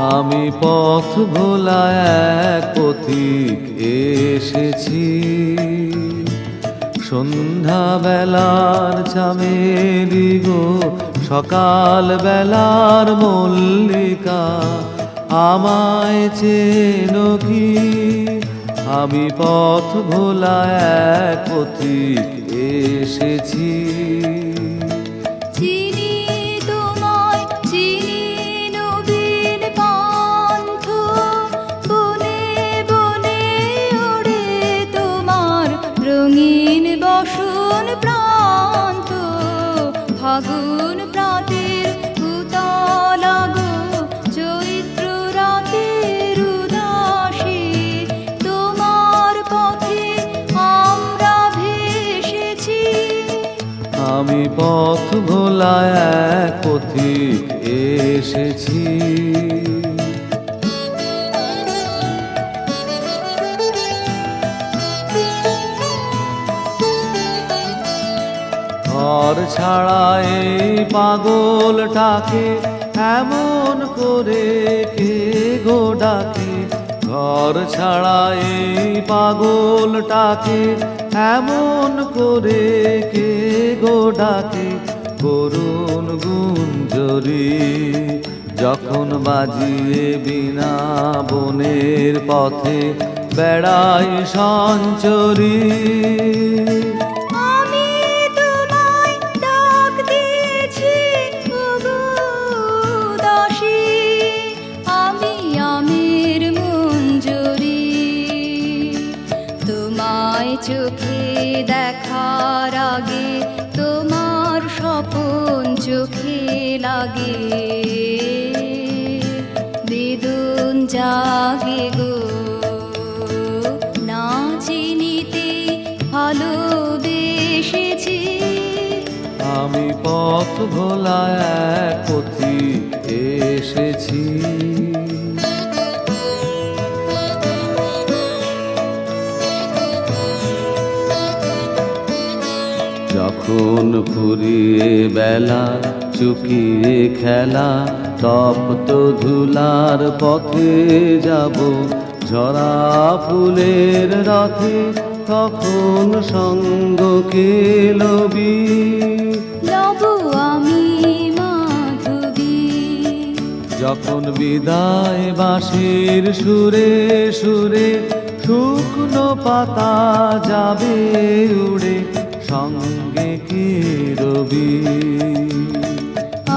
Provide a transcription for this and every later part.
আমি পথ ভোলা এক পথিক এসেছি, সন্ধ্যা বেলার চামেলি গো, সকাল বেলার মল্লিকা, আমায় চেনো কি? আমি পথ ভোলা এক পথিক এসেছি। রঙিন বসন প্রান্ত, ফাগুন প্রাতের উতলাগো, চৈত্র রাতের উদাসী, তোমার পথে আমরা ভেসেছি। আমি পথ ভোলা এক পথিক এসেছি। ঘর ছাড়া এই পাগলটাকে এমন করে কে গো ডাকে? ঘর ছাড়া এই পাগলটাকে এমন করে কে গো ডাকে? করুণ গুঞ্জরি যখন বাজিয়ে বিনা বনের পথে বেড়াই সঞ্চরী। চোখে দেখার আগে তোমার স্বপন চোখে লাগে, বেদন জাগে গো, না চিনিতে ভালোবেসেছি। আমি পথ ভোলা এক পথিক এসেছি। যখন ফুরিয়ে বেলা চুকিয়ে খেলা, তপ্ত ধুলার পথে যাব ঝরা ফুলের রথে, তখন সঙ্গ কে লবি? লব আমি মাধবী। যখন বিদায় বাঁশির সুরে সুরে শুকনো পাতা যাবে উড়ে, সঙ্গে কি রবি?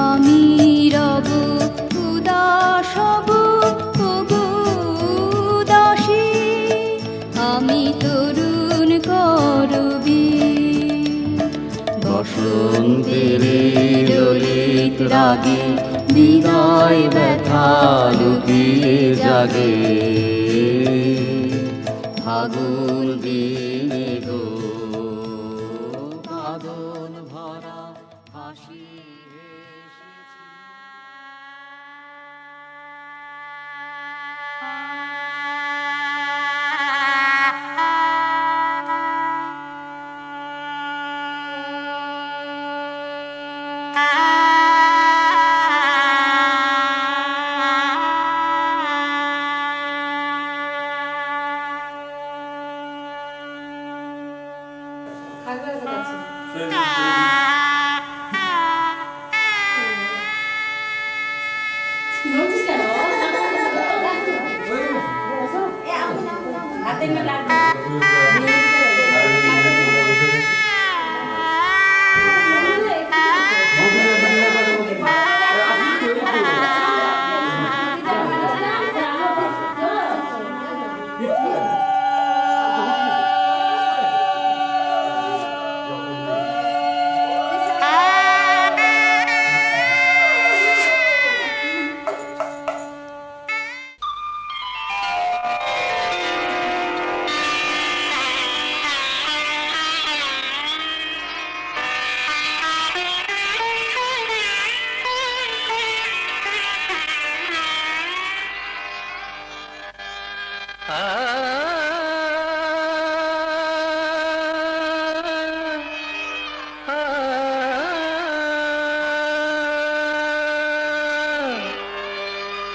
আমি রব উদাস হব ওগো উদাসী, আমি তরুণ করবি। বসন্তের ললিত রাগে বিদায় ব্যথা লুকিয়ে জাগে, ফাগুন দিনে গো, কাঁদন ভরা হাসি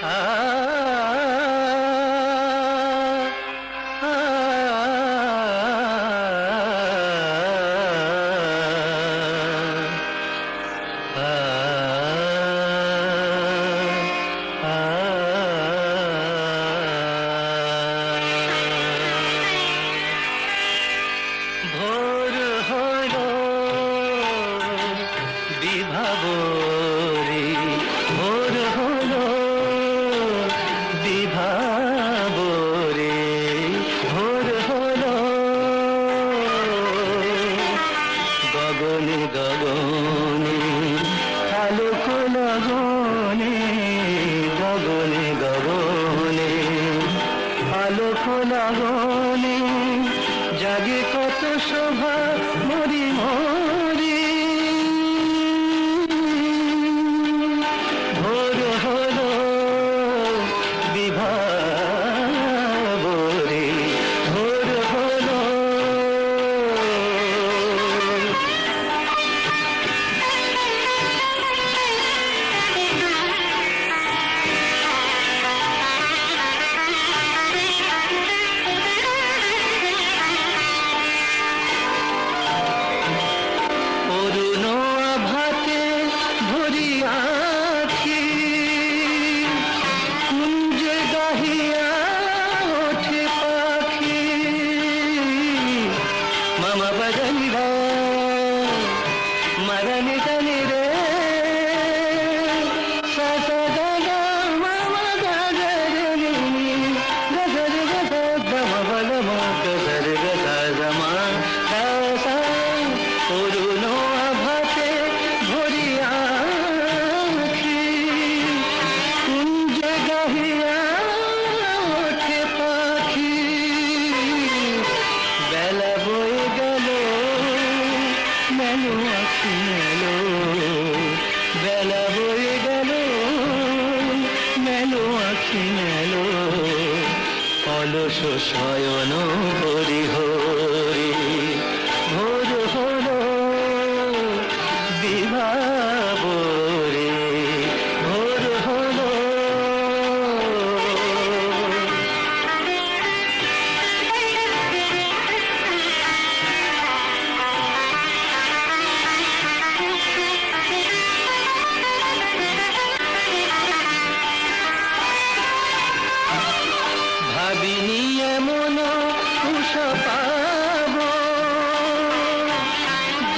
ah পাখি মেলো অলস শয়ন হরি হরি ভোর হলো বিভাবরে ভোর হলো ভাবিনি এমন উষা পাবো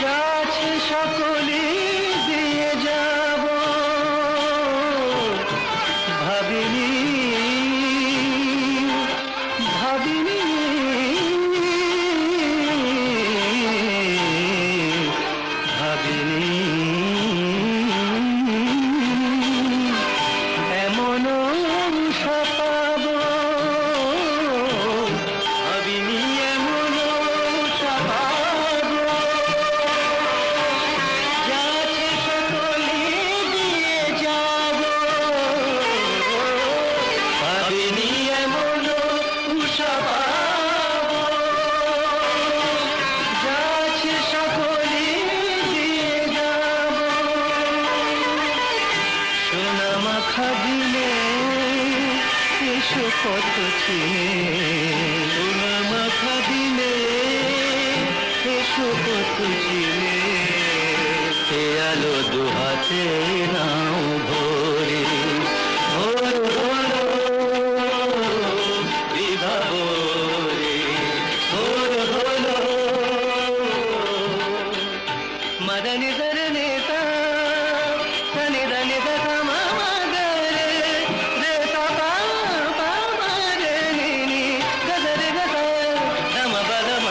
যাচ্ছে সকলে দিয়ে যাব ভাবিনি ভাবিনি ভাবিনি এমন উষা পাবো ভাবিনি এমন উষা পাবো যাচ্ছে সকলে দিয়ে যাব ভাবিনি এমন উষা পাবো যাচ্ছে সকলে দিয়ে যাব সোনা মাখা দিলে এসো কত চিনে সোনা মাখা দিলে এসো কত চিনে এ আলো দুহাতে নাও ভরে ভোর হলো বিভাবরে ভোর হলো মদনি দরে নেতা তনি দনি দা মামা দরে রেতা পা পা রে নি নি গদরে গদা দম বদম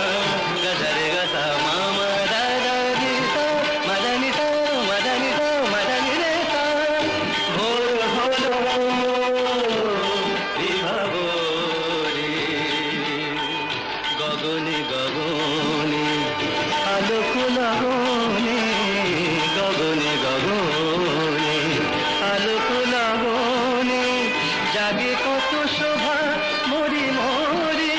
গদরে গদা মামা দা দা নি তা মদনি রেতা ভোর হলো বিভাবরে গগনে গগনে আলোক লাগনে গগনে গগনে আলোক লাগনে জাগে কত শোভা মরি মরি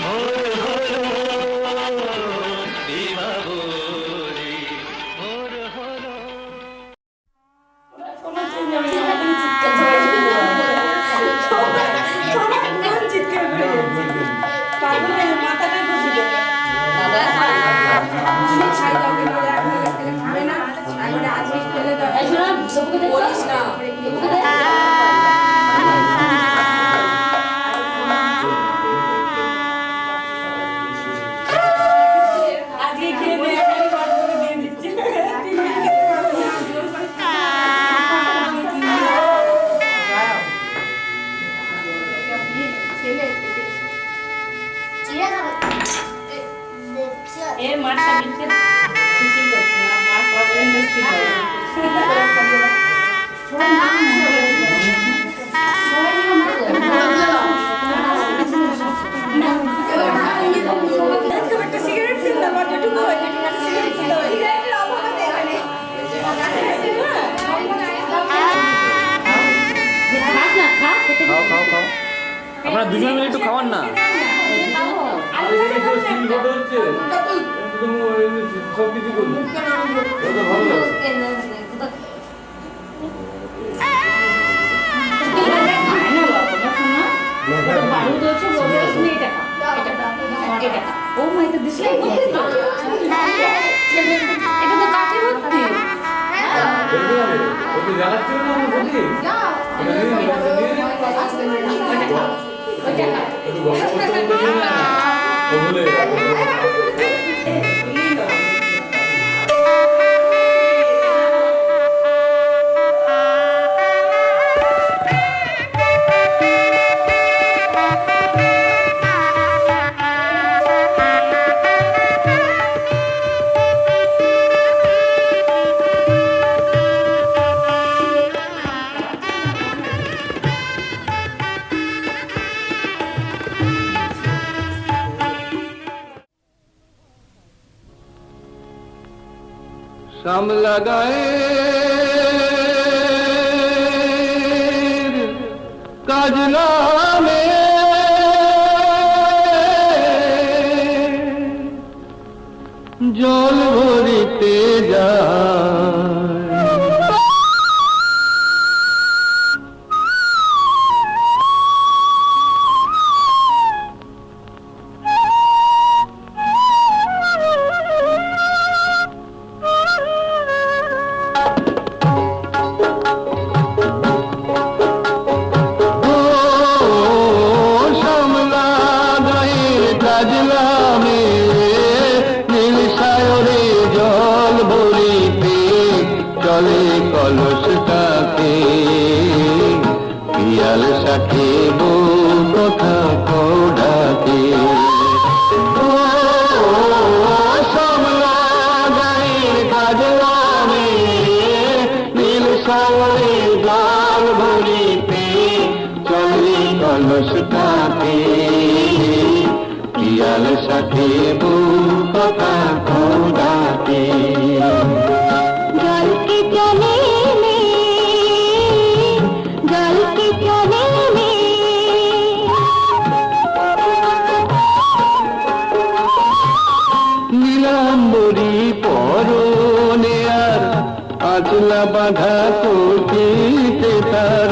ভোর হলো বিভাবরে ভোর হলো আপনারা দুজন মিলে একটু খাওয়ান না। সব কিছু করুন ভালো লাগে। श्याम लगाए জলে কলসটাতে পিয়াল সাথে বউ কথা কৌডাকে সমলা গায়ের কাজলামে নীল সাগরে জল ভরিতে চলে কলসটাতে পিয়াল সাথে বউ কথা কৌডাকে জল के चले में जल के चले में নীলাম্বরী পরনে আর আচলা বাঁধা কটিতে তার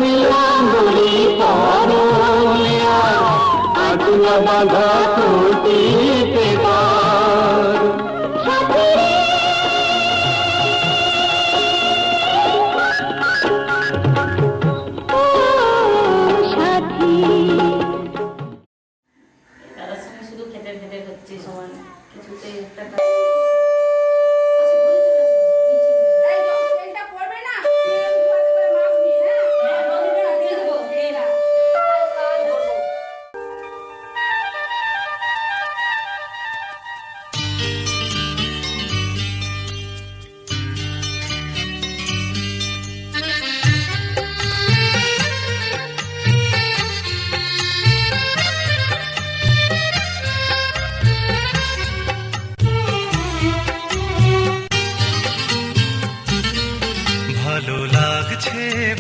নীলাম্বরী পরনে আর আচলা বাঁধা কটিতে তার সাথী তার সঙ্গে শুধু খেতে খেতে হচ্ছে সমান কিছুতেই একটা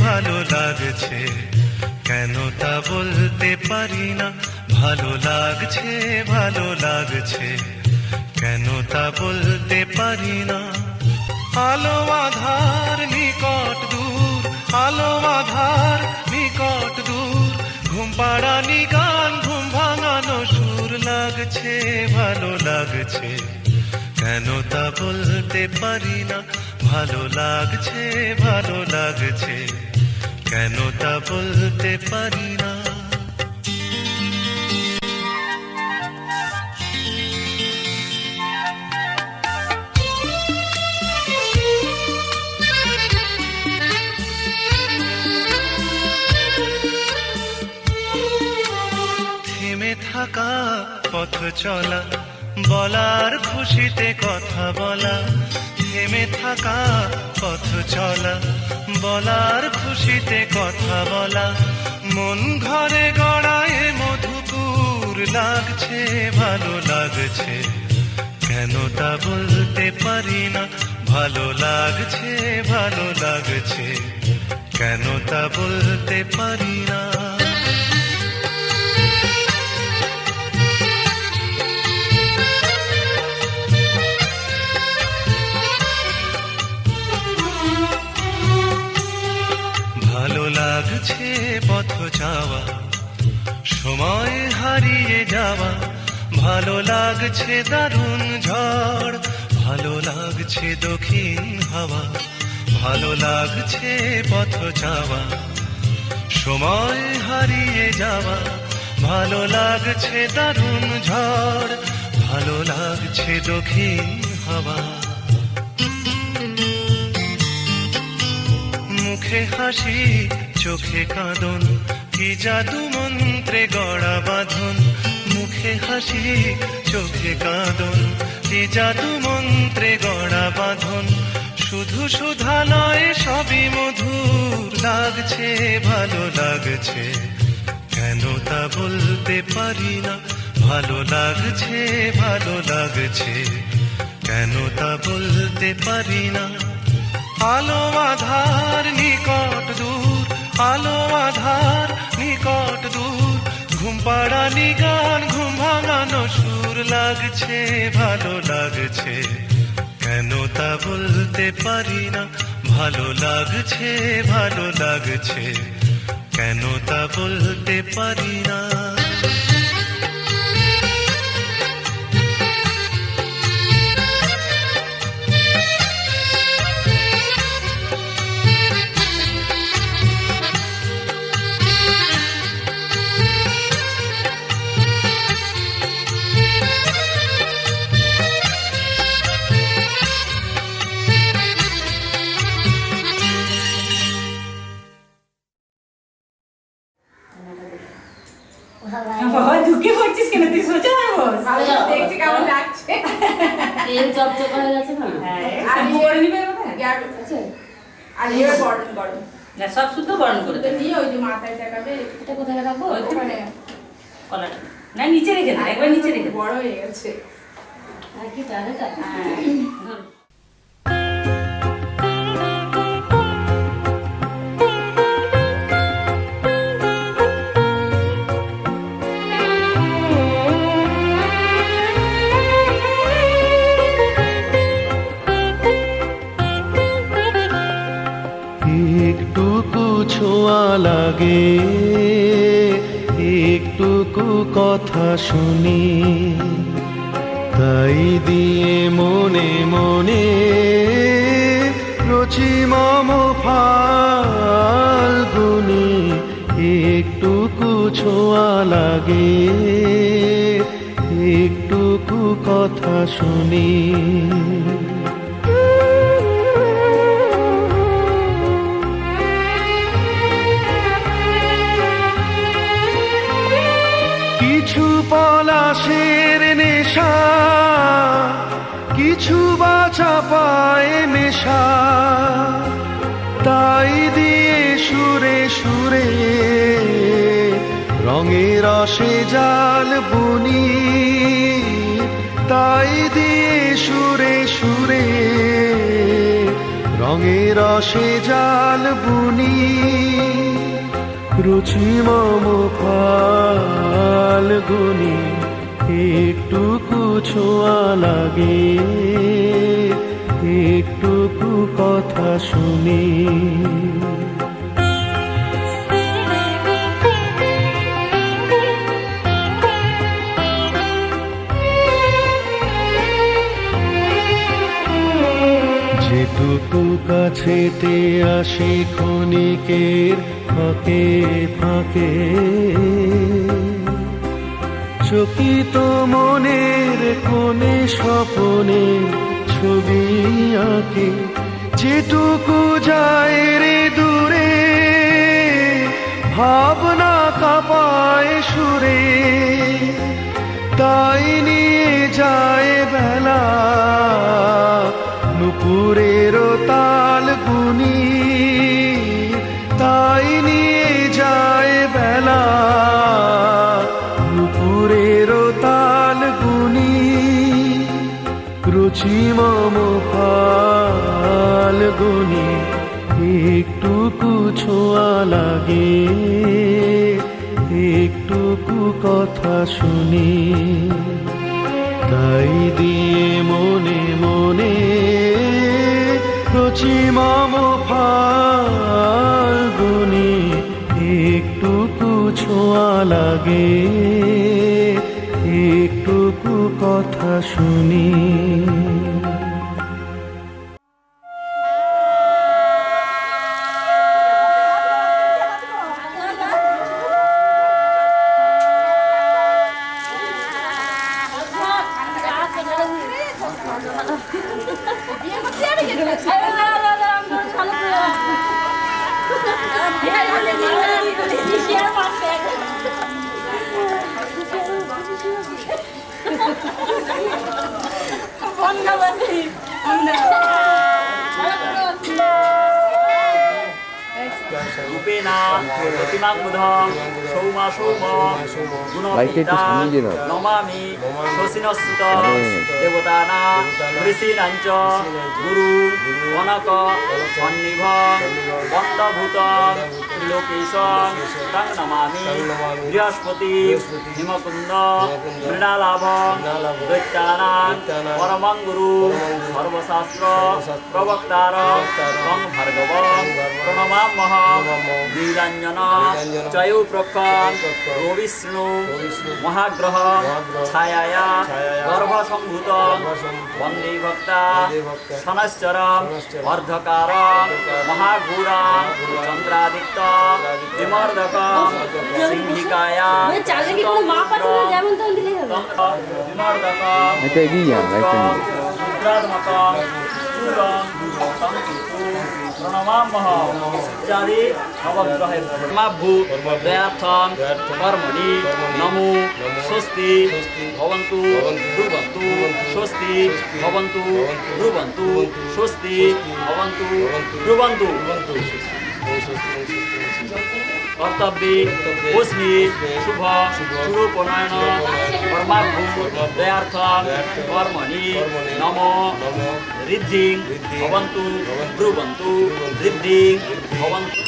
ভালো লাগছে কেন তা বলতে পারি না ভালো লাগছে কেন তা বলতে পারি না আলো আধার নিকট দূর আলো আধার নিকট দূর ঘুম পাড়ানি গান ঘুম ভাঙানো সুর লাগছে ভালো লাগছে কেন তা বলতে পারি না ভালো লাগছে কেন তা বলতে পারি না থেমে থাকা পথ চলা বলার খুশিতে কথা বলা থেমে থাকা পথ চলা বলার খুশিতে কথা বলা মন ঘরে গড়ায় মধুপুর লাগছে ভালো লাগছে কেন তা বলতে পারি না ভালো লাগছে কেন তা বলতে পারি না ভালো লাগছে পথ যাওয়া সময় হারিয়ে যাওয়া ভালো লাগছে দারুণ ঝড় ভালো লাগছে দক্ষিণ হাওয়া ভালো লাগছে পথ যাওয়া সময় হারিয়ে যাওয়া ভালো লাগছে দারুণ ঝড় ভালো লাগছে দক্ষিণ হাওয়া মুখে হাসি চোখে কাঁদন কি জাদু মন্ত্রে গড়া বাঁধন মুখে হাসি চোখে কাঁদন কি জাদু মন্ত্রে গড়া বাঁধন শুধু সুধা নয় সবই মধুর লাগছে ভালো লাগছে কেন তা বলতে পারি না ভালো লাগছে কেন তা বলতে পারি না আলো আধার নিকট দূর আলো আধার নিকট দূর ঘুম পাড়ানি গান ঘুম ভাঙানো সুর লাগছে ভালো লাগছে কেন তা বলতে পারি না ভালো লাগছে কেন তা বলতে পারি না আর এর বরণ করো না সব শুদ্ধ বরণ করে তো দেবে। নিয়ে ওই যে মাথায় টাকাবে এটা কোথায় রাখবো? ওখানে কলাটা না নিচে রেখে দাও, একবার নিচে রেখে দাও। বড় হয়ে গেছে আর কি তাহলে তা হ্যাঁ ধরো। একটুকু ছোঁয়া লাগে, একটুকু কথা শুনি, তাই দিয়ে মনে মনে রচি মম ফাল্গুনি। একটুকু ছোঁয়া লাগে, একটুকু কথা শুনি। কিছু পলাশের নেশা, কিছু বাছা পায় নেশা, তাই দিয়ে সুরে সুরে রঙের রসে জাল বুনি। তাই দিয়ে সুরে সুরে রঙের রসে জাল বুনি। রুচি মম ফাল্গুনি, একটুকু ছোঁয়া লাগে, একটুকু কথা শুনি। যেটুকু কাছেতে আসে ক্ষণিকের ফাঁকে ফাঁকে, চকিত মনের কোণে স্বপনে ছবি আঁকে। যেটুকু যায় রে দূরে, ভাবনা কাঁপায় সুরে, তাই নিয়ে যায় বেলা নুপুরের তাল গুনি। তাই নিয়ে যায় বেলা নুপুরের তাল গুনি। রুচি মম ফাল্গুনি, একটুকু ছোঁয়া লাগে, একটুকু কথা শুনি। তাই দিয়ে মনে মনে রচি মম ফাল্গুনি, একটুকু ছোঁয়া লাগে, একটুকু কথা শুনি। রূপেনা প্রতিমাং বুধং সৌমা সৌম গুণপিতা নমামি শশিনস্তুত দেবতানাং ঋষীনাঞ্চ গুরু অনক সন্নিভং বন্দভূতং ত্রিলোকেশং তং নমামি বৃহস্পতি হিমকুন্দ মৃণালাভং দৈত্যানাং পরমং গুরু সর্বশাস্ত্র প্রবক্তারং তং ভার্গবং প্রণমাম্যহং নীলাঞ্জন চয়ু প্রক্ষণ রবিষ্ণু মহাগ্রহ ছায়ায়া গর্ভসম্ভূত বন্দে ভক্তা শনশ্চরম অর্ধকারম মহাঘূরম চন্দ্রাদিত্য বিমর্দক সিংহিকায়া বিমর্দক রুদ্রাত্মক প্রণমামহ ইত্যাদি নবগ্রহের কর্মাভূ দয়ার্থম কর্মণি নমো স্বস্তি ভবন্তু ব্রুবন্তু স্বস্তি ভবন্তু ব্রুবন্তু স্বস্তি ভবন্তু ব্রুবন্তু কর্তব্যে অস্মি শুভ শুভপনয়ন কর্মাভূ দয়ার্থম কর্মণি নম ঋদ্ধিং ভবন্তু ব্রুবন্তু ঋদ্ধিং ভবন্তু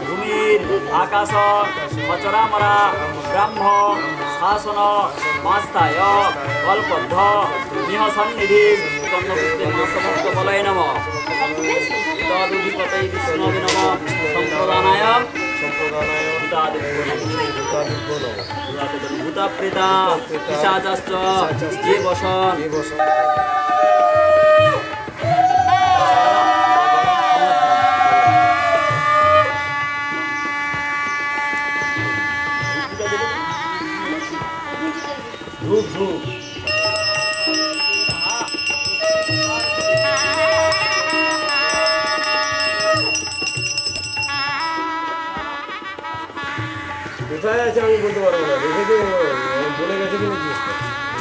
ভূমির আকাশ অচরামরা ব্রাহ্ম শাসন মাস্তায় কল্পদ্ধ নিহ সন্নিধি কর্ণপুষ্পে মাসভক্ত বলয় নম তদুধিপতৈ বিষ্ণবে নম সম্প্রদানায় ভূতপ্রেতা পিশাচাশ্চ যে বসন ধূপ ধূপ কোথায় আছে আমি বলতে পারবো না, দেখে বলে গেছে কিনা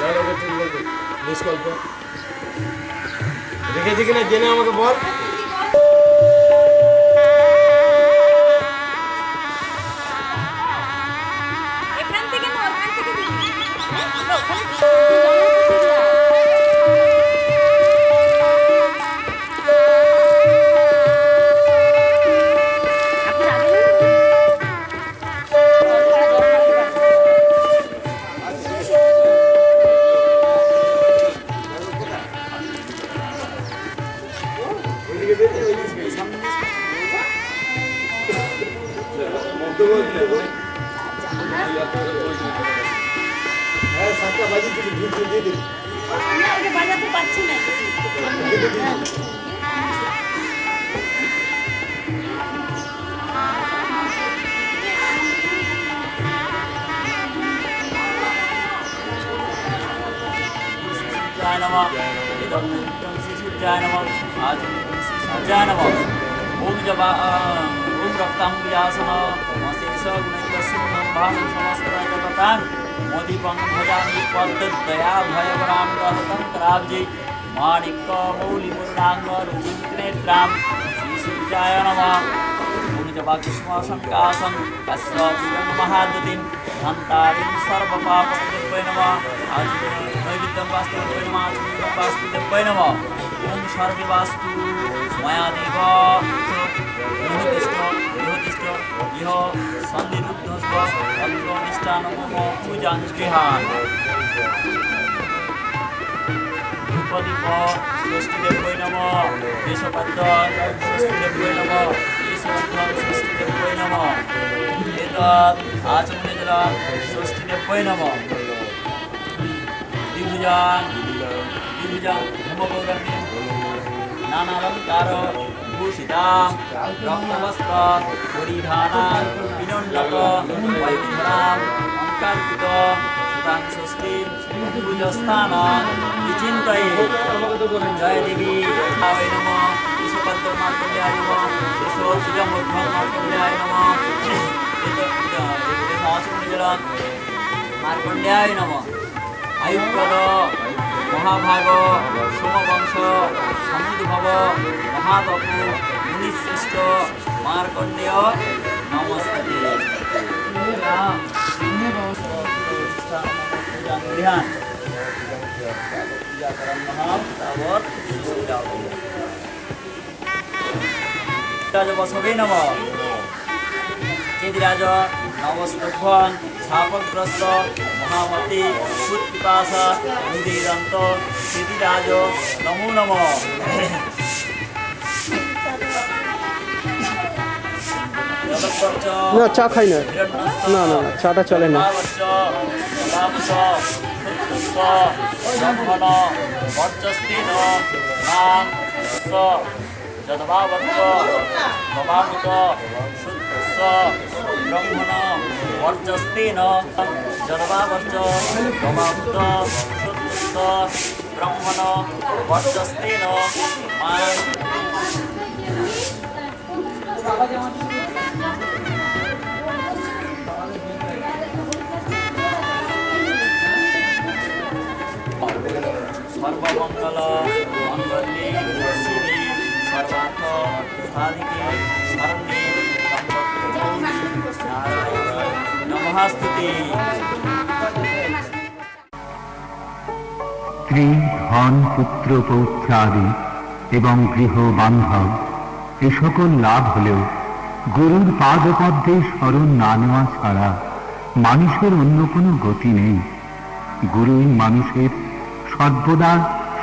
না ওকে ঠিক বলতে মিস কল কর, দেখেছি কিনা জেনে আমাকে বল। এখান থেকে না ওখান থেকে দিবি। হ্যাঁ 7টা বাজে কিছু ধূপ দিয়ে দিবি। না ওকে বাজাতে পারছি না। সূর্যায় নমঃ ইদং নিত্যং সূর্যায় নমঃ আজনিত্যং সূর্যায় নমঃ ওম জবা ওম রক্তাম্বুজাসন অশেষ গুণৈকসিন্ধং ভাগং সমস্তরায় জগতাং মোদীপং ভজামি পদ্মদয়া ভয়বরাম রহতং করাব্জে মাণিক্য মৌলিমূর্ণাঙ্গ রুচিন্ত্রেত্রাম শ্রী সূর্যায় নমঃ ওম জবা কুষ্মাশঙ্কাসং কস্যচিদং মহাদতিম ধন্তারিং সর্বপাপস্তুভ্যৈ নমঃ নৈবেদ্যং বাস্তুভ্যৈ নমঃ আচমনীয়ং বাস্তুভ্যৈ নমঃ ওম সর্বে বাস্তু ময়া দেব গৃহতিষ্ঠ গৃহতিষ্ঠ ইহ সন্ধিরুদ্ধস্ব তত্র নিষ্ঠানম পূজাং গৃহান ধূপদীপ ষষ্ঠীদেব্যৈ নমঃ দেশপাদ্য ষষ্ঠীদেব্যৈ নমঃ ঈশ্বরধ্বং ষষ্ঠীদেব্যৈ নমঃ এতৎ আচমনে জলং ষষ্ঠীদেব্যৈ নমঃ দ্বিভুজাং দ্বিভুজাং হেমগৌরমী নানালঙ্কার ভূষিতাং রক্তবস্ত্র পরিধানাং বিনন্ডক বৈধরাম অঙ্কার্পিত সুতাং ষষ্ঠীম পূজস্থানাং বিচিন্তয়ে জয় দেবী ভাবে নমঃ বিশ্বপদ্ম মার্কণ্ডেয়ায় নমঃ বিশ্বপূজমূর্ধং মার্কণ্ডেয়ায় নমঃ সহস্রমণিজলং মার্কণ্ডেয়ায় নমঃ আয়ুপ্রদ মহাভাগ সোমবংশ সমুদ্ভব মহাতপু মুনিশ্রেষ্ঠ মার্কণ্ডেয় নমস্তে ধ্যান বসবে নম চেদিরাজ নবস্তভ্যং শাপগ্রস্ত মহামতি সুৎপিপাসা মুদিরন্ত চেদিরাজ নমো নম না চা খাই না, না না না চাটা চলে না। যদভাবত্ব ভবামৃত শুদ্ধস্য ব্রহ্মণ বর্চস্তেন যদভাবচ্চ ভবামৃত শুদ্ধস্য ব্রহ্মণ বর্চস্তেন মা সর্বমঙ্গল মঙ্গলে শিবে সর্বার্থ সাধিকে শরণ্যে নারায়ণে নমস্তুতে। স্ত্রী, ধন, পুত্র, পৌত্রাদি এবং গৃহ বান্ধব এ সকল লাভ হলেও গুরুর পাদপদ্মে শরণ না নেওয়া ছাড়া মানুষের অন্য কোনো গতি নেই। গুরুই মানুষের সর্বদা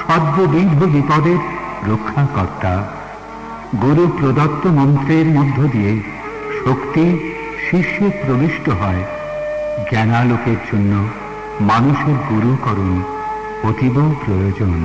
সর্ববিধ বিপদের রক্ষাকর্তা। গুরু প্রদত্ত মন্ত্রের মধ্য দিয়ে শক্তি শিষ্যে প্রবিষ্ট হয়। জ্ঞানালোকের জন্য মানুষের গুরুকরণ অতীব প্রয়োজন।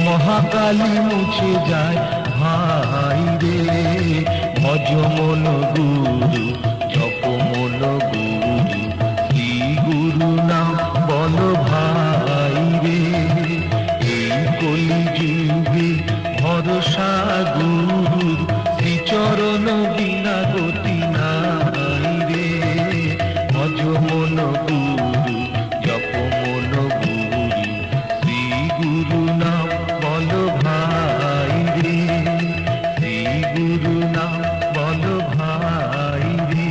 মহাকালী মুছে যায় ভাই রে। ভজ মন গুরু, জপ মন গুরু, শ্রী গুরু নাম বল ভাই রে। এই কলি যুগে ভরসা গুরুর, শ্রীচরণ বিনা গতি নাই রে। ভজ মন গুরু, জপ মন গুরু, শ্রী গুরু নাম বল ভাই রে। শ্রী গুরু নাম বল ভাই রে।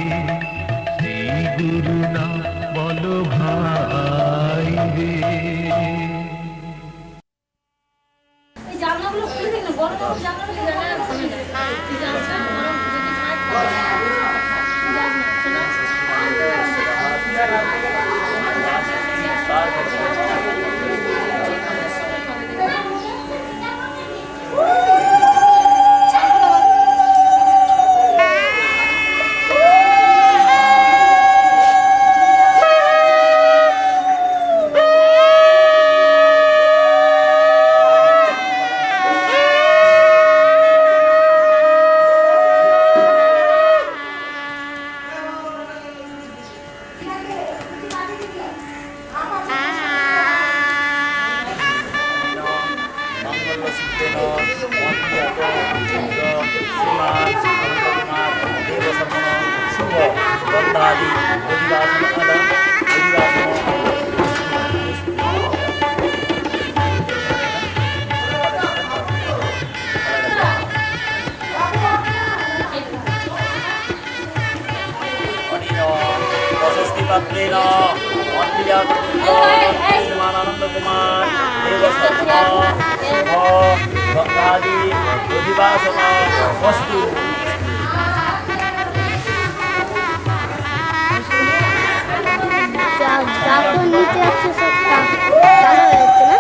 পাত্রেণ শ্রীমান আনন্দ কুমার শুভ গঙ্গাদি অধিবাসন বস্তু। নিচে আছে সবটা ভালো হয়েছে না?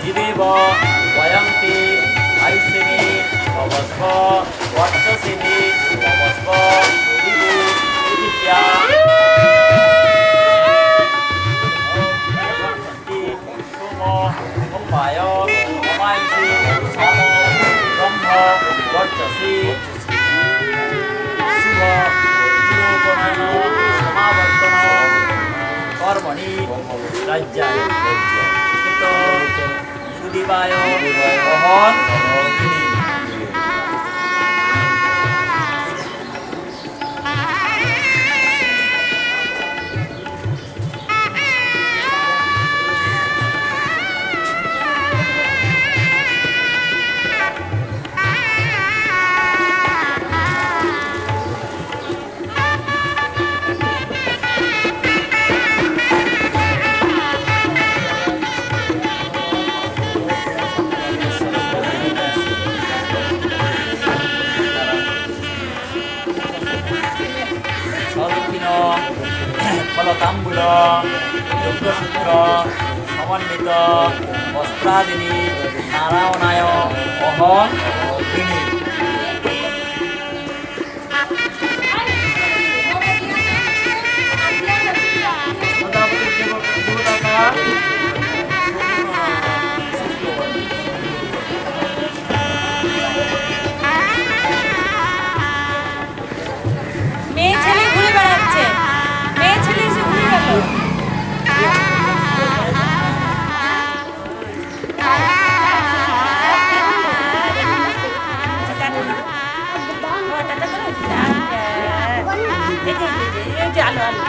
জীবেব বয়ন্তি আয়ুষ্যেমি অবস্ব বর্চসেমি অবস্ব বিভু পৃথিব্যা সোম অপায় অমায়সি সম ব্রহ্ম বর্চসি শুভ চিরোপনয়ন সমাবর্তন কর্মণি রাজ্যায় সুদীপায় অহন ফলতাম্বুল যজ্ঞসূত্র সমন্বিত বস্ত্রাদিনী নারায়ণায় অহন তিনি। মেয়ে ছেলে ঘুরে বেড়াচ্ছে, মেয়ে ছেলে এসে ঘুরে গেল। আলো আলো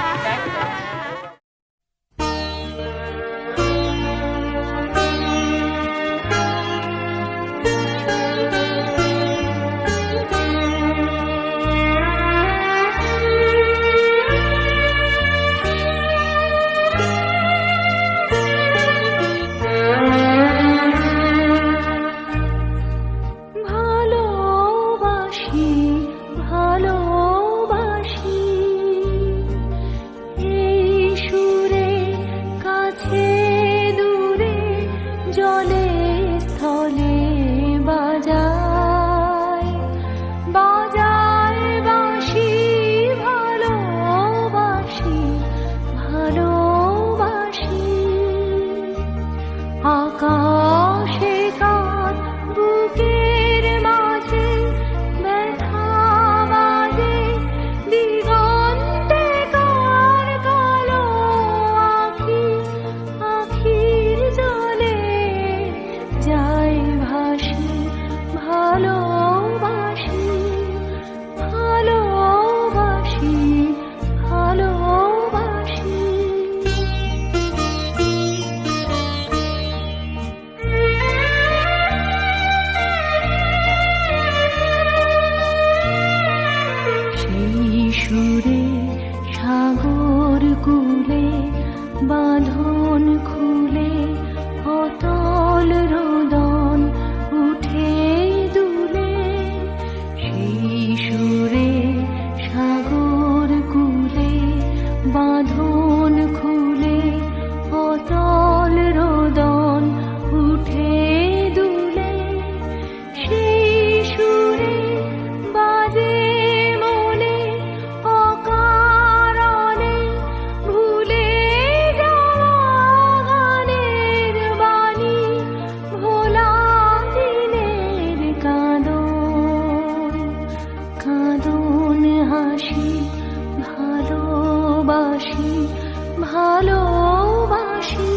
ভালোবাসি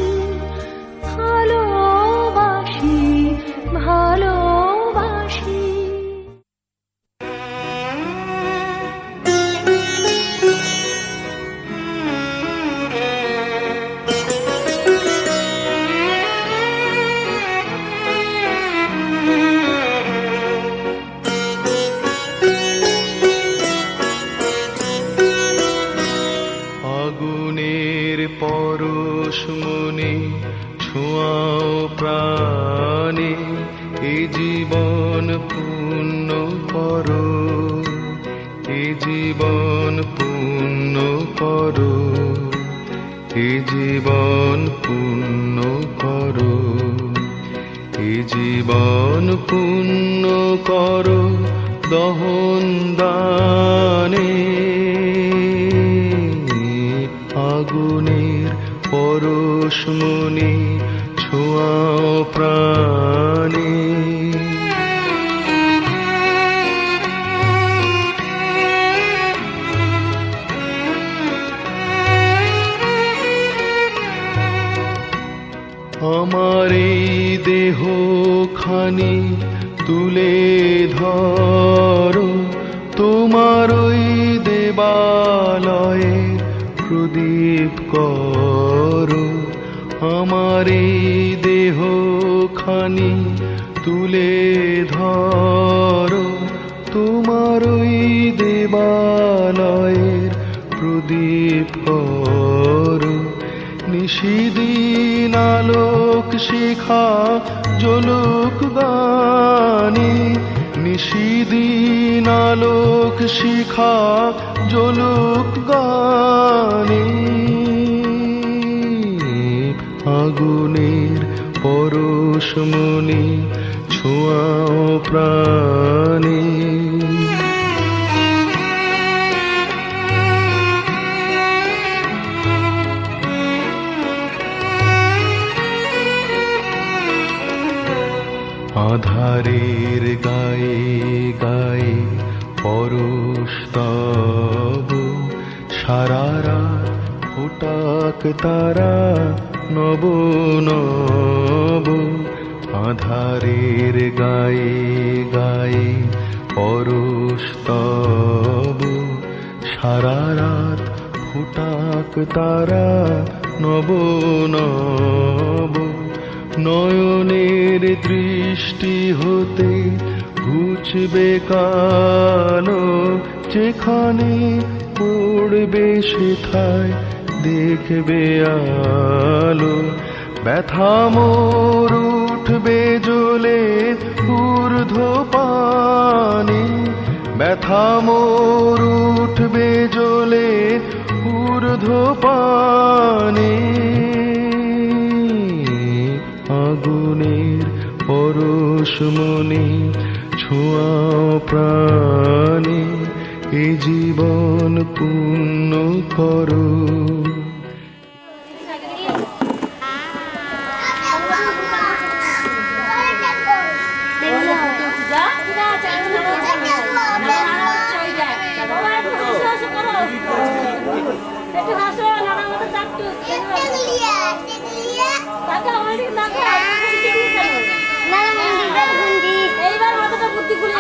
ভালোবাসি ভালোবাসি। আগুনের পরশ মনে ছোঁয়াও প্রাণে, এ জীবন পূর্ণ করো, এ জীবন পূর্ণ করো, এ জীবন পূর্ণ করো, এ জীবন পূর্ণ করো দহন দানে। আগুনের পরশ মনে ছোঁয়াও প্রাণে। আমার এই দেহ খানি তুলে ধরো, তোমার ওই দেবালয়ে প্রদীপ করো। আমার এই দেহ খানি তুলে ধরো, তোমার ওই দেবালয়ের প্রদীপ করো। নিশিদিন আলোক শিখা জ্বলুক গানে, নিশিদিন আলোক শিখা জ্বলুক গানে। আগুনের পরশ মনে ছোঁয়াও প্রাণে। আধারের গায়ে গায়ে পরশ তব, সারা রাত ফোটাক তারা নব নব। আধারের গায়ে গায়ে পরশ তব, সারা রাত ফোটাক তারা নব নব। নয়নের দৃষ্টি হতে ঘুচবে কালো, যেখানে পড়বে সেথায় দেখবে আলো। ব্যথা মোর উঠবে জ্বলে ঊর্ধ্বপানে, ব্যথা মোর উঠবে জ্বলে ঊর্ধ্বপানে। আগুনের পরশ মনে ছোঁয়াও প্রাণে, এ জীবন পূর্ণ করো। এইবার মাথাটা বুদ্ধি খুলে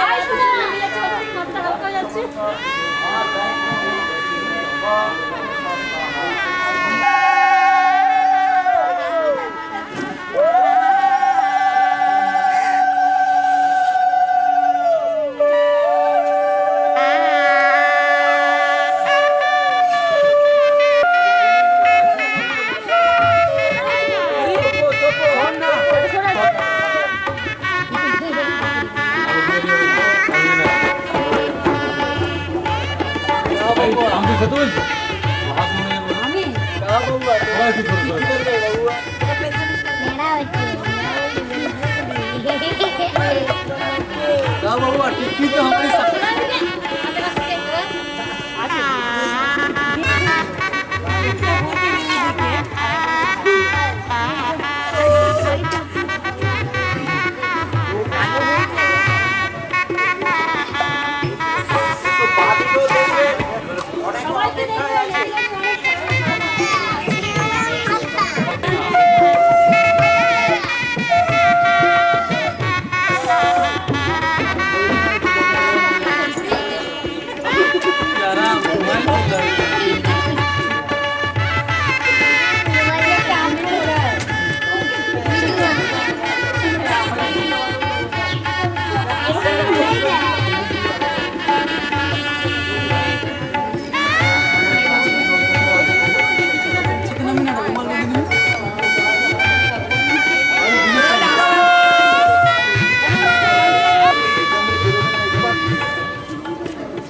মাথাটা হালকা যাচ্ছে।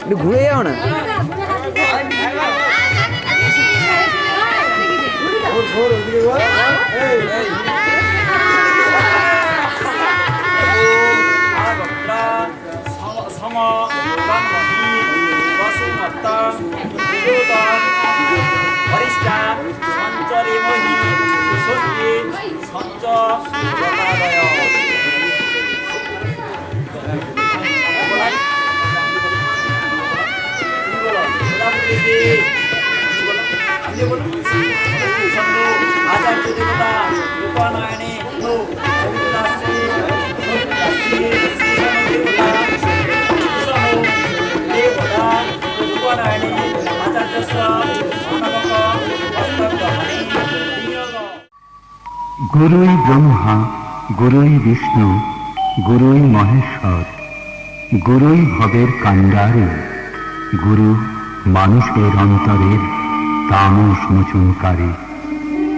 একটু ঘুরে যাও না। আচার্য দেবতা উপানয়নে গুরুই ব্রহ্মা, গুরুই বিষ্ণু, গুরুই মহেশ্বর, গুরুই ভবের কাণ্ডারী। গুরু মানুষের অন্তরের তামস মোচনকারী।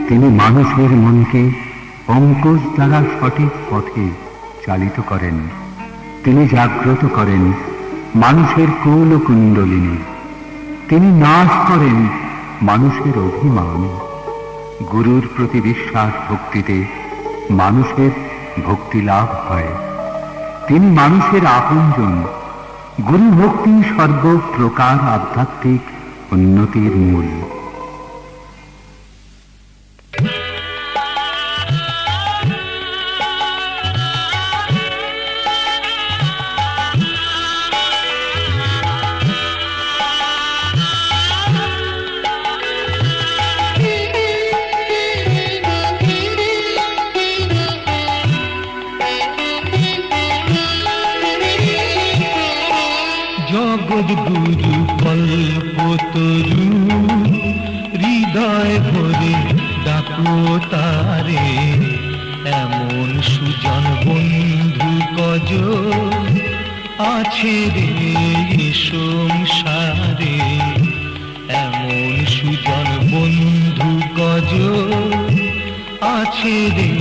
তিনি মানুষের মনকে অঙ্কুশ দ্বারা সঠিক পথে চালিত করেন। তিনি জাগ্রত করেন মানুষের কৌল কুণ্ডলিনী। তিনি নাশ করেন মানুষের অভিমান। গুরুর প্রতি বিশ্বাস ভক্তিতে মানুষের ভক্তি লাভ হয়। তিনি মানুষের আপনজন। গুরু ভক্তি সর্বপ্রকার আধ্যাত্মিক উন্নতির মূল। জগদ্গুরু কল্পতরু হৃদয় ভরে ডাকো তারে। এমন সুজন বন্ধু কজ আছে রে সংসারে। এমন সুজন বন্ধু কজ আছে রে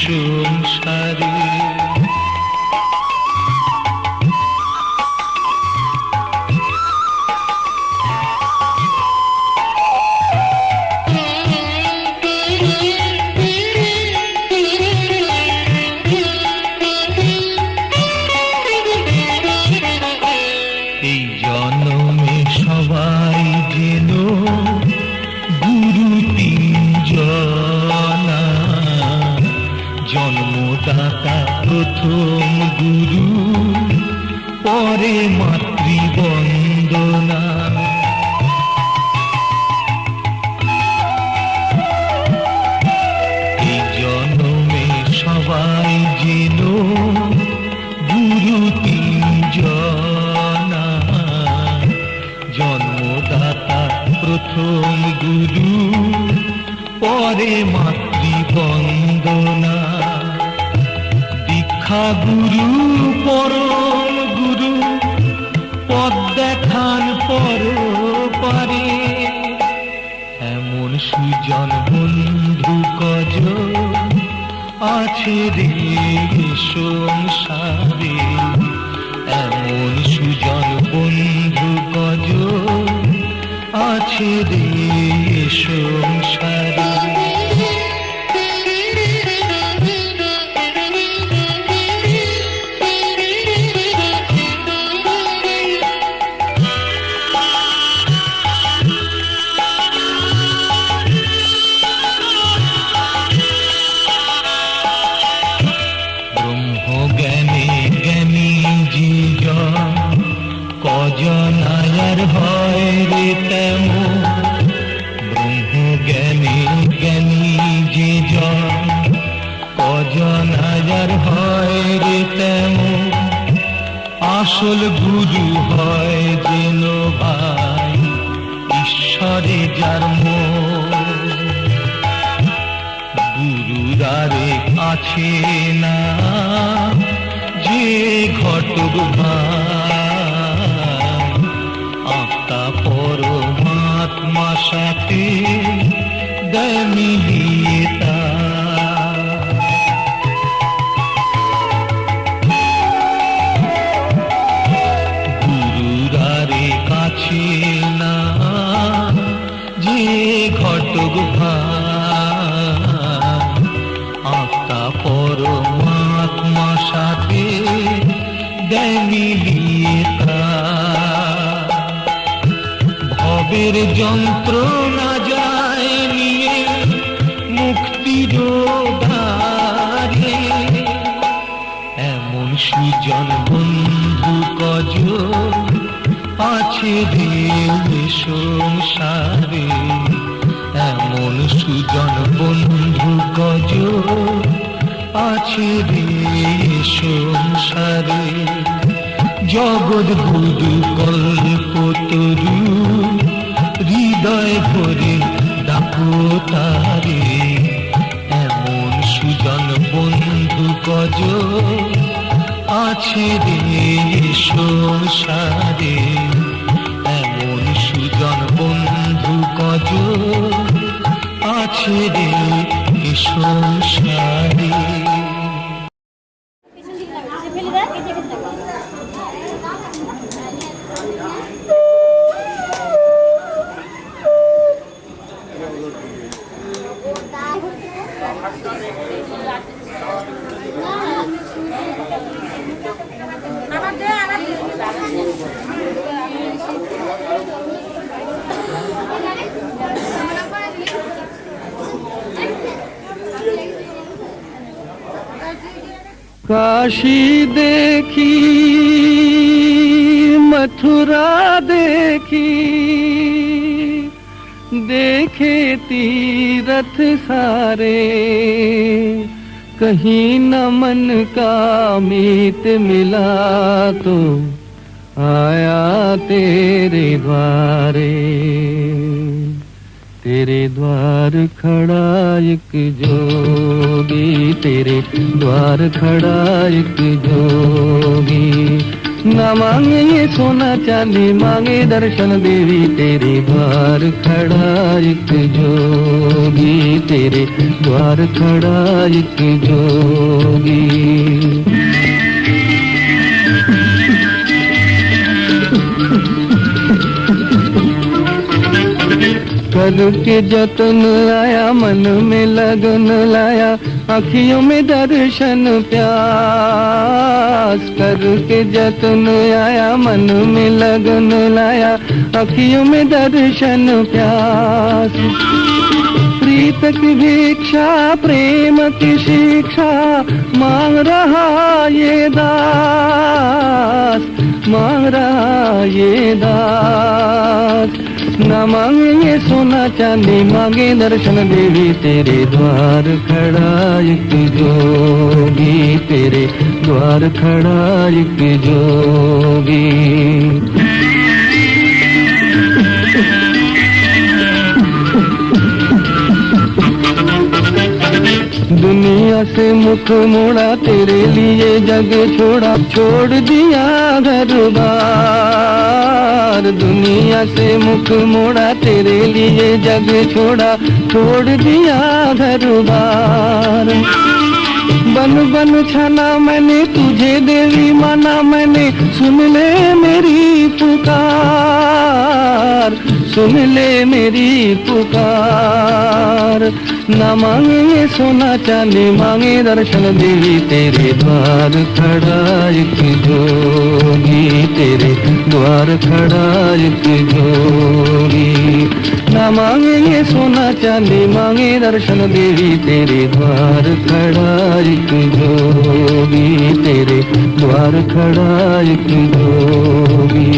সংসারে। এই জন্মে সবাই যেন গুরু তিনজনা। জন্মদাতা প্রথম গুরু, পরে মাতৃবন্দনা। এই জন্মে সবাই যেন গুরু তিনজনা। জন্মদাতা প্রথম গুরু, পরে মাতৃবন্দনা। দীক্ষা গুরু পরম গুরু, পদ দেখান পর পারে। এমন সুজন বন্ধু কজ আছে রে সংসারে। এমন সুজন বন্ধু কজ আছে রে সংসারে। ব্রহ্মজ্ঞানে জ্ঞানী জীজন কজন আয়ার হয় রে তেমন। ব্রহ্মজ্ঞানে জ্ঞানী জীজন কজন আয়ার হয় রে তেমন। আসল গুরু হয় যেন ভাই রাজার গুরুদারে আছে না যে ঘটক ভাই আত্মা পরমাত্মা সাথে দেয় মিলিয়ে গুরুদারে কাছে না যে ঘটক ভাই আত্মা পরমাত্মা সাথে দেয় মিলিয়ে ভবের যন্ত্রণা যায় নিয়ে মুক্তির দ্বারে এমন সুজন বন্ধু কজ আছে রে সংসারে এমন সুজন বন্ধু কজ আছে রে সংসারে জগৎ গুরু কল্পতরু হৃদয় ভরে ডাকো তারে এমন সুজন বন্ধু কজ আছে রে সংসারে এমন সুজন বন্ধু কজ আছে রে সংসারে ফেলে দেয় কেটে কেটে काशी देखी मथुरा देखी देखे तीरथ सारे कहीं न मन का मीत मिला तो आया तेरे द्वारे तेरे द्वार खड़ा एक जोगी तेरे द्वार खड़ा एक जोगी न मांगे ये सोना चांदी मांगे दर्शन देवी तेरे द्वार खड़ा एक जोगी तेरे द्वार खड़ा एक जोगी करके जतन आया मन में लगन लाया आँखियों में दर्शन प्यास करके जतन आया मन में लगन लाया आँखियों में दर्शन प्यास प्रीत की भिक्षा प्रेम की शिक्षा मांग रहा ये दास मांग रहा ये दास न मांगे ये सोना चांदी मांगे दर्शन देवी तेरे द्वार खड़ा एक जोगी तेरे द्वार खड़ा एक जोगी दुनिया से मुख मोड़ा तेरे लिए जग छोड़ा छोड़ दिया घर बार दुनिया से मुख मोड़ा तेरे लिए जग छोड़ा छोड़ दिया घर बार बन बन छाना मैंने तुझे देवी माना मैंने सुन ले मेरी पुकार सुन ले मेरी पुकार न मांगे ये सोना चांदी मांगे दर्शन देवी तेरे द्वार खड़ा एक जोगी तेरे द्वार खड़ा एक जोगी न मांगे ये सोना चांदी मांगे दर्शन देवी तेरे द्वार खड़ा एक जोगी तेरे द्वार खड़ा एक जोगी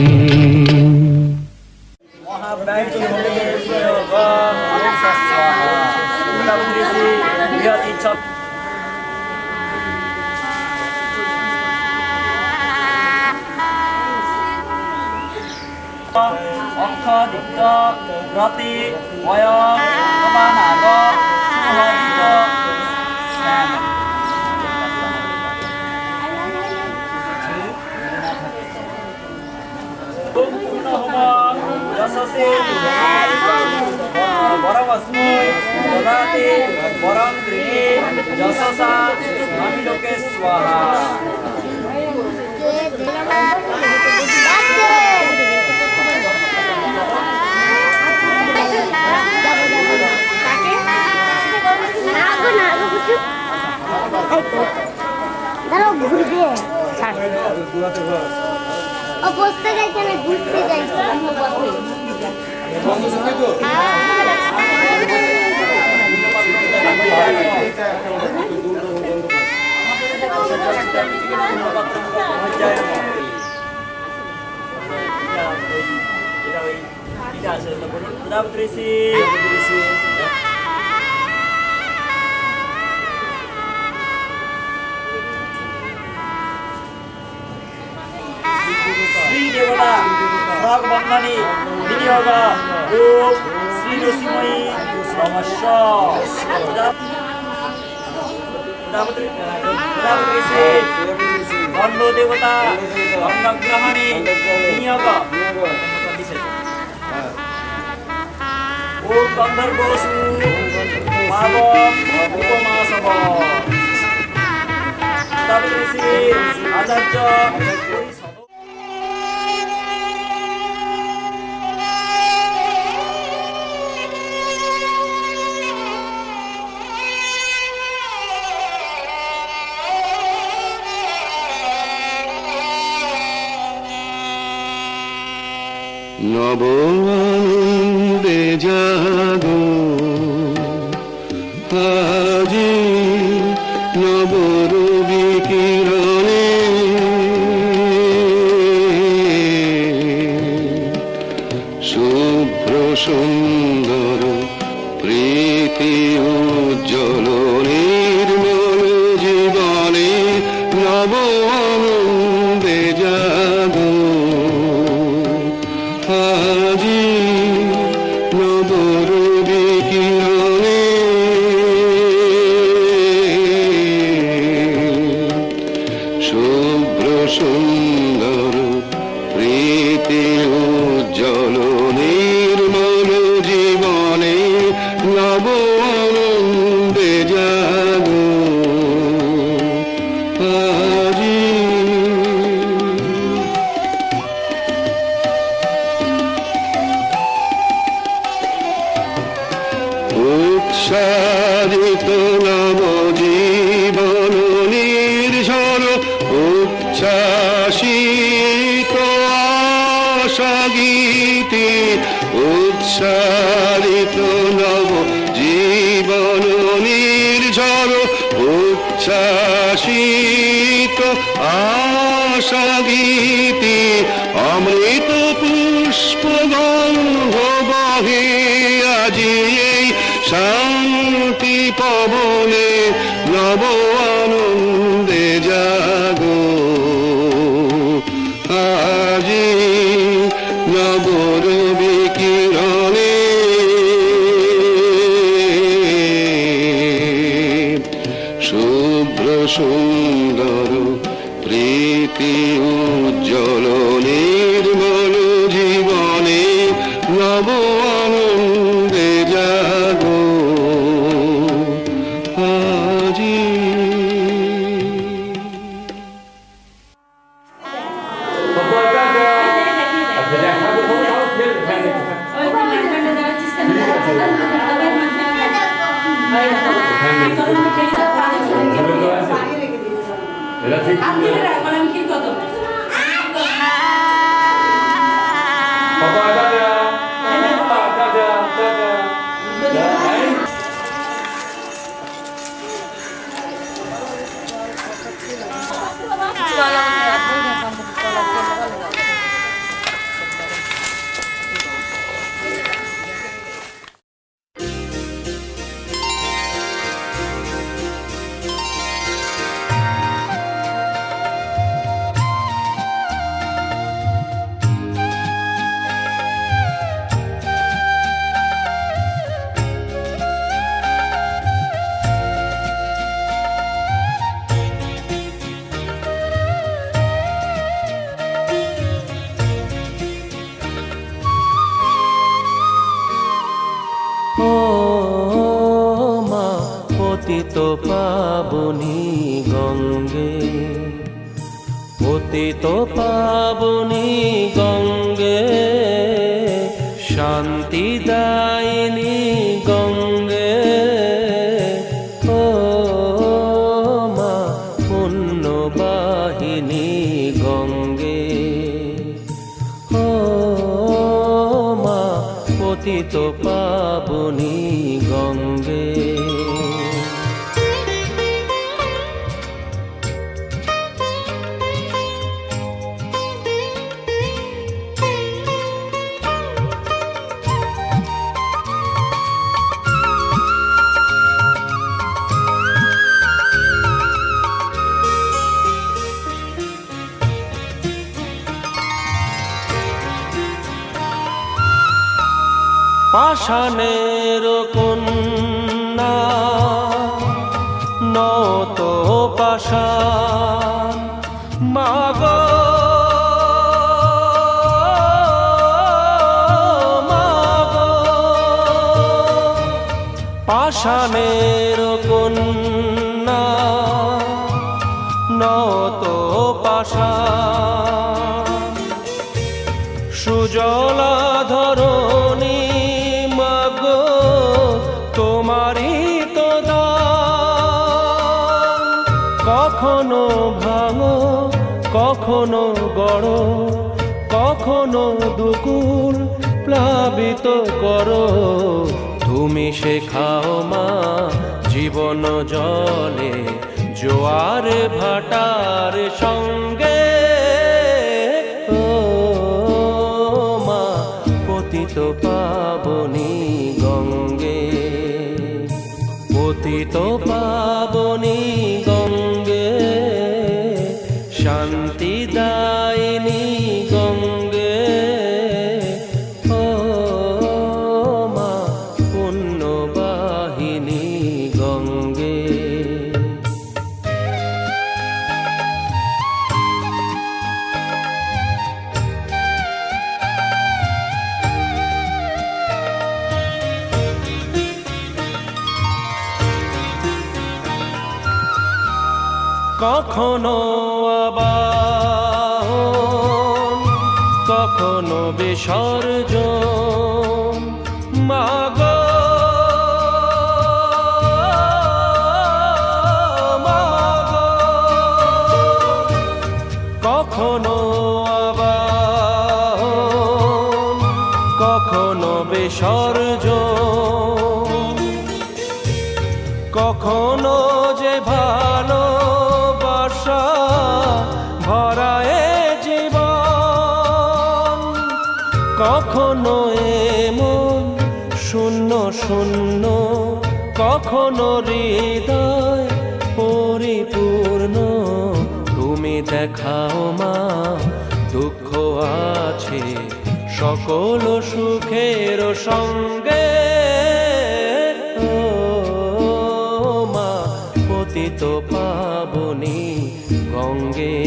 অক্ষদিত্য রতি অয় প্রমাণাগ সুহদিত শ্যাম পূর্ণ হোম যশসে বরমস্মৈ দদাতি বরং গৃহে যশসা স্বামীলোকে স্বাহা। দাঁড়াও ঘুরবে ও বসতে যাইছে না ঘুরতে যাইছে শ্রী দেবতা স্বাগ বন্দনী বিনিয়োগ ওম শ্রী রসিময়ী সমস্য গন্ধ দেবতা অন্নগ্রহণী বিনিয়োগ ওম গন্ধর্বসু পাবক উপমাসব আচার্য নব আনন্দে জাগো আজি নব রবি কিরণে শুভ্র সুন্দর প্রীতি উজ্জ্বল নির্মল জীবনে নব আনন্দে জাগো আজি নবরবি কিরণে শুভ্র সুন্দর প্রীতি উজ্জ্বল নির্মল জীবনে নব আনন্দে জাগো আজি উচ্ছ্বাসিত নব জীবন নির্ঝর উচ্ছ্বাসিত আশাগীতি উচ্ছ্বাসিত নব জীবন নির্ঝর উচ্ছ্বাসিত আশাগীতি অমৃত পুষ্প গন্ধ বহে আজি এই শান্তি পবনে নব আনন্দে জাগো আজি নবরবি কিরণে শুভ্র সুন্দর প্রীতি উজ্জ্বল নির্মল জীবনে নব আনন্দে জাগো আজি। ও মা পতিত পাবনী গঙ্গে, পতিত পাবনী গঙ্গে, শান্তি দায়িনী গঙ্গে, ও মা পুণ্যবাহিনী গঙ্গে, ও মা পতিত পাবনী গঙ্গে। পাষাণের কন্যা নত পাষাণ মাগো, মাগো পাষাণের কন্যা নত পাষাণ, সুজলা ধরণী তোমারই তো দান, কখনো ভাঙো কখনো গড়ো, কখনো দুকুল প্লাবিত করো, তুমি শেখাও মা জীবন জলে জোয়ার ভাটার সঙ্গে, ও মা পতিত পাবনী গঙ্গে, পতিত পাবনী গঙ্গে, শান্তি দায়িনী গঙ্গে, ও মা পুণ্যবাহিনী গঙ্গে। কখনো আবাহন কখনো বিসর্জন মাগো, মাগো কখনো আবাহন কখনো বিসর্জন, কখনো যে ভালো ভরায় জীবন, কখনো এমন শূন্য শূন্য, কখনো হৃদয় পরিপূর্ণ, তুমি দেখাও মা দুঃখ আছে সকল সুখের সঙ্গে, ও মা পতিত পাবনী গঙ্গে,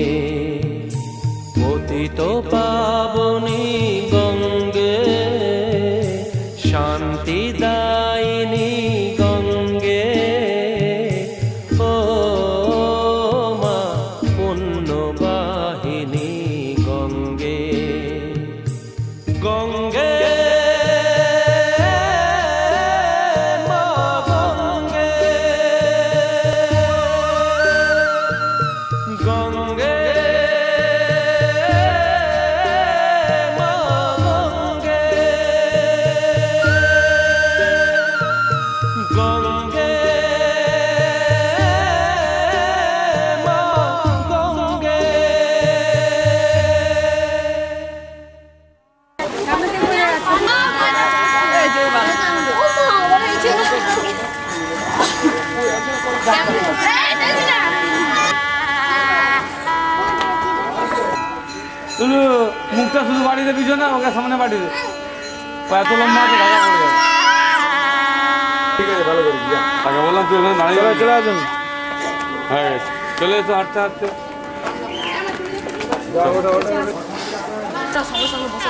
পতিত পাবনী গঙ্গে, শান্তি দায়িনী গঙ্গে, ও মা পুণ্যবাহিনী গঙ্গে, গঙ্গে শুধু মুখটা শুধু বাড়িতে পিছনে না, ওকে সামনে বাড়িতে এত লম্বা আছে ঢাকা পড়ে যাবে। ঠিক আছে, ভালো করে তাকে বললাম তুই ওখানে দাঁড়িয়ে চলে আসুন। হ্যাঁ চলে এসো হাঁটতে হাঁটতে। সঙ্গে সঙ্গে বসে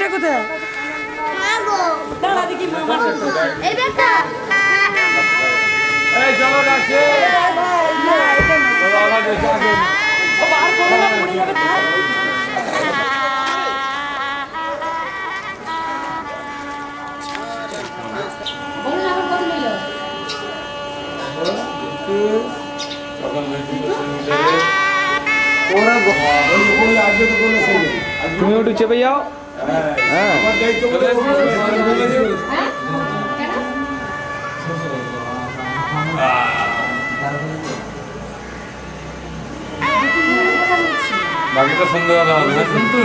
ব্যাগটা কোথায়? দাঁড়া দেখি মামা এই ব্যাগটা এই চলো রাখছে ওরা দেখে আগে বার করো না পড়ে যাবে তো। বলুন আবার কত নিল? তখন ওরা বলে আজকে তো কোনো সেই নেই। তুমি একটু চেপে যাও হ্যাঁ আমার দায়িত্ব করে হ্যাঁ কেন? বাকিটা সন্ধ্যেবেলা হবে না কিন্তু